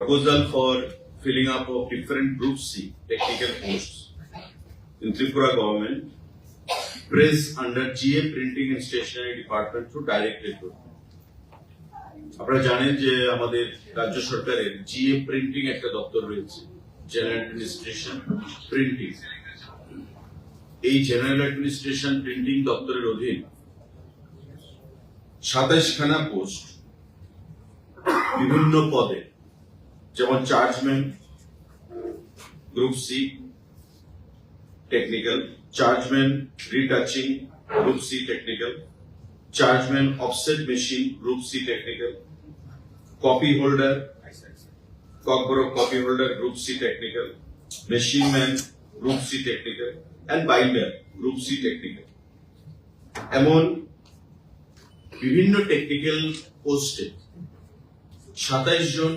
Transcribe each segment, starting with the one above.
proposal for filling up of different Group C technical posts in Tripura government press under GA Printing and Stationery Department through direct recruitment. আপনারা জানেন যে আমাদের রাজ্য সরকারের GA printing একটা দপ্তর রয়েছে, জেনারেল অ্যাডমিনিস্ট্রেশন প্রিন্টিং। এই জেনারেল অ্যাডমিনিস্ট্রেশন প্রিন্টিং দপ্তরের অধীন 27 খানা পোস্ট বিভিন্ন পদে, যেমন chargeman group C technical, chargeman retouching group C technical, chargeman offset machine group C technical, copy holder cockborough copy holder group C technical, machine man group C technical and binder group C technical. এমন বিভিন্ন technical পোস্টে 27 জন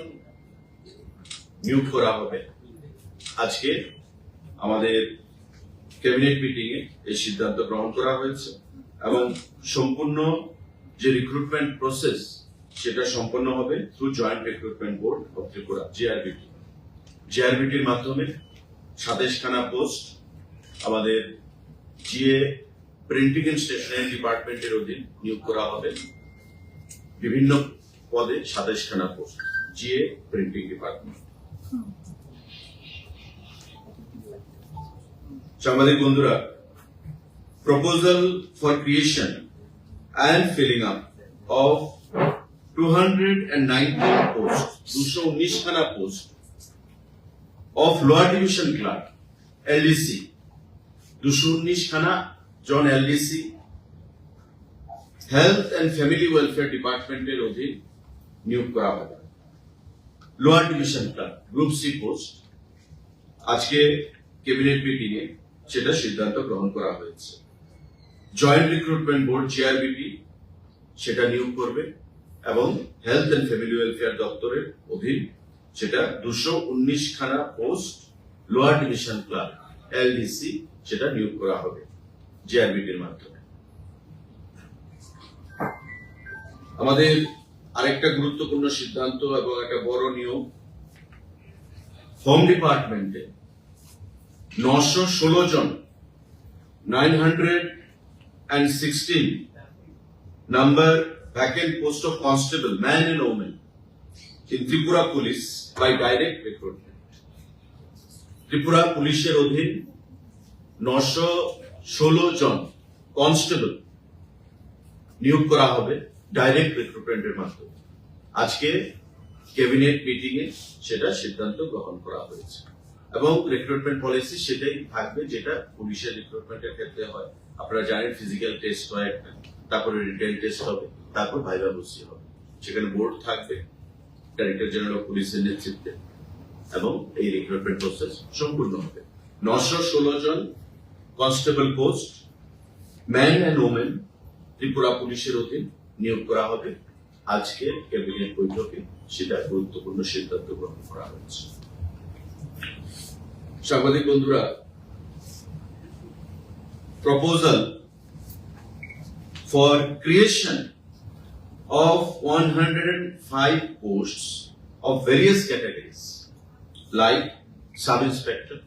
নিয়োগ করা হবে। আজকে আমাদের cabinet meeting এ এই সিদ্ধান্ত গ্রহণ করা হয়েছে এবং সম্পূর্ণ যে রিক্রুটমেন্ট প্রসেস সেটা সম্পন্ন হবে through joint recruitment board of Tripura JRBT. জিআরবিটির মাধ্যমে 27 খানা পোস্ট আমাদের জিএ প্রিন্টিং এন্ড স্টেশনারি ডিপার্টমেন্টের অধীন নিয়োগ করা হবে। বিভিন্ন পদে 27 খানা পোস্ট জিএ প্রিন্টিং ডিপার্টমেন্ট। সাংবাদিক বন্ধুরা, proposal for creation and filling up of 219 posts, 219 খানা post of lower division clerk LDC, 219 খানা জন LDC health and family welfare ডিপার্টমেন্টের অধীন নিয়োগ করা হবে। Lower division clerk group C post আজকে ক্যাবিনেট মিটিং এ সেটা সিদ্ধান্ত গ্রহণ করা হয়েছে। জয়েন্ট রিক্রুটমেন্ট বোর্ড জিআরবিটি সেটা নিয়োগ করবে এবং হেলথ এন্ড ফ্যামিলি ওয়েলফেয়ার দপ্তরের অধীন সেটা 219 খানা post lower division clerk LDC সেটা নিয়োগ করা হবে জিআরবিটির মাধ্যমে। আমাদের আরেকটা গুরুত্বপূর্ণ সিদ্ধান্ত এবং একটা বড় নিয়োগ, হোম ডিপার্টমেন্টে 916 জন 916 number vacant post of constable man and woman in Tripura Police by direct recruitment. Tripura পুলিশের অধীন 916 জন কনস্টেবল নিয়োগ করা হবে ডাইরেক্ট রিক্রুটমেন্টের মাধ্যমে। আজকে ক্যাবিনেট মিটিং এ সেটা সিদ্ধান্ত গ্রহণ করা হয়েছে এবং রিক্রুটমেন্ট পলিসি সেটাই থাকবে যেটা পুলিশের রিক্রুটমেন্টের ক্ষেত্রে হয়। আপনারা জানেন ফিজিক্যাল টেস্ট হয় একটা, তারপরে রিটেন টেস্ট হবে, তারপর ভাইভা বসি হবে। সেখানে বোর্ড থাকবে ডাইরেক্টর জেনারেল অফ পুলিশের নেতৃত্বে এবং এই রিক্রুটমেন্ট প্রসেস সম্পূর্ণ হবে। 916 জন constable post man and women Tripura পুলিশের অধীন নিয়োগ করা হবে। আজকে ক্যাবিনেট বৈঠকে সেটা গুরুত্বপূর্ণ সিদ্ধান্ত গ্রহণ করা হয়েছে। সাংবাদিক বন্ধুরা, proposal for creation of 105 posts of various categories like sub inspector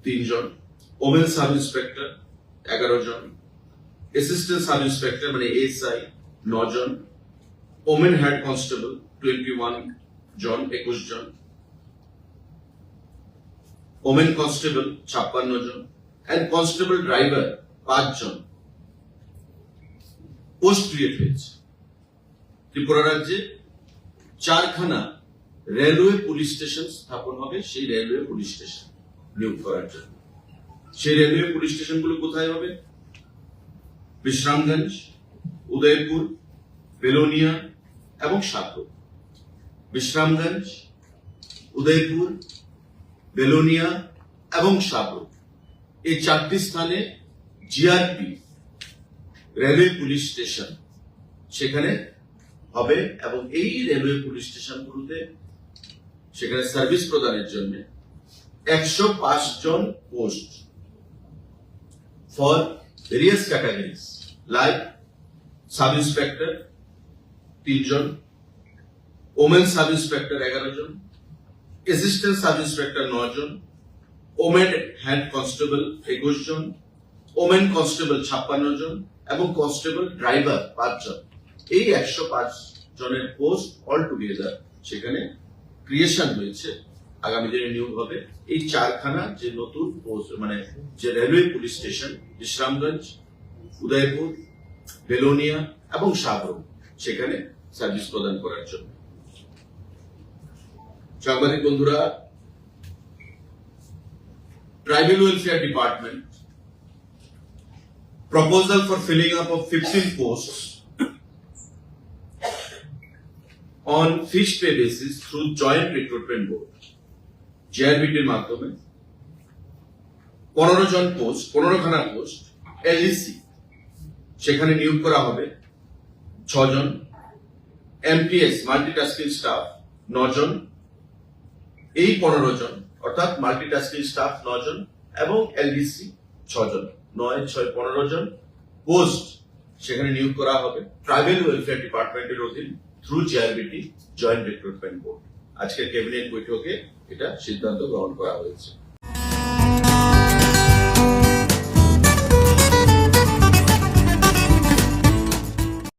3 জন, women sub inspector 11 জন, assistant sub inspector মানে ASI 9 জন, women head constable 21 জন 21 জন, women constable 56 জন and constable driver 5 জন পোস্ট ক্রিয়েট হয়েছে। ত্রিপুরা রাজ্যে 4 খানা রেলওয়ে পুলিশ স্টেশন স্থাপন হবে সেই রেলওয়ে পুলিশ স্টেশন নিয়োগ করার জন্য। সেই রেলওয়ে পুলিশ স্টেশনগুলো কোথায় হবে? বিশ্রামগঞ্জ, উদয়পুর, বেলোনিয়া এবং সাতপুর। বিশ্রামগঞ্জ, উদয়পুর, বেলোনিয়া এবং সাতপুর এই 4টি স্থানে জিআরপি রেলওয়ে পুলিশ স্টেশন সেখানে হবে এবং এই রেলওয়ে পুলিশ স্টেশনগুলোতে সেখানে সার্ভিস প্রদানের জন্য 105 জন post for various categories like sub inspector 3 জন, ওমেন সাব ইন্সপেক্টর 11 জন, অ্যাসিস্ট্যান্ট সাব ইন্সপেক্টর 9 জন, ওমেন হেড কনস্টেবল 21 জন, ওমেন কনস্টেবল 56 জন এবং কনস্টেবল ড্রাইভার 5 জন। এই 105 জনের পোস্ট অল টুগেদার সেখানে ক্রিয়েশন হয়েছে, আগামী দিনে নিয়োগ হবে। এই 4খানা যে নতুন পোস্ট মানে যে railway police station Bishramganj, Udaipur, Belonia এবং সাবরুম সেখানে সার্ভিস প্রদান করার জন্য। সাংবাদিক বন্ধুরা, tribal welfare department proposal for filling up of 15 posts on fixed pay basis through joint recruitment board JRBT এর মাধ্যমে 15 জন পোস্ট 15খানা পোস্ট এলডিসি সেখানে নিয়োগ করা হবে 6 জন, এমটিএস মাল্টিটাস্কিং স্টাফ 9 জন। এই 15 জন অর্থাৎ মাল্টিটাস্কিং স্টাফ 9 জন এবং এলডিসি 6 জন, 9, 6, 15 জন পোস্ট সেখানে নিয়োগ করা হবে ট্রাইবাল ওয়েলফেয়ার ডিপার্টমেন্টের অধীন through GRBT joint recruitment board. আজকের ক্যাবিনেট বৈঠকে এটা সিদ্ধান্ত গ্রহণ করা হয়েছে।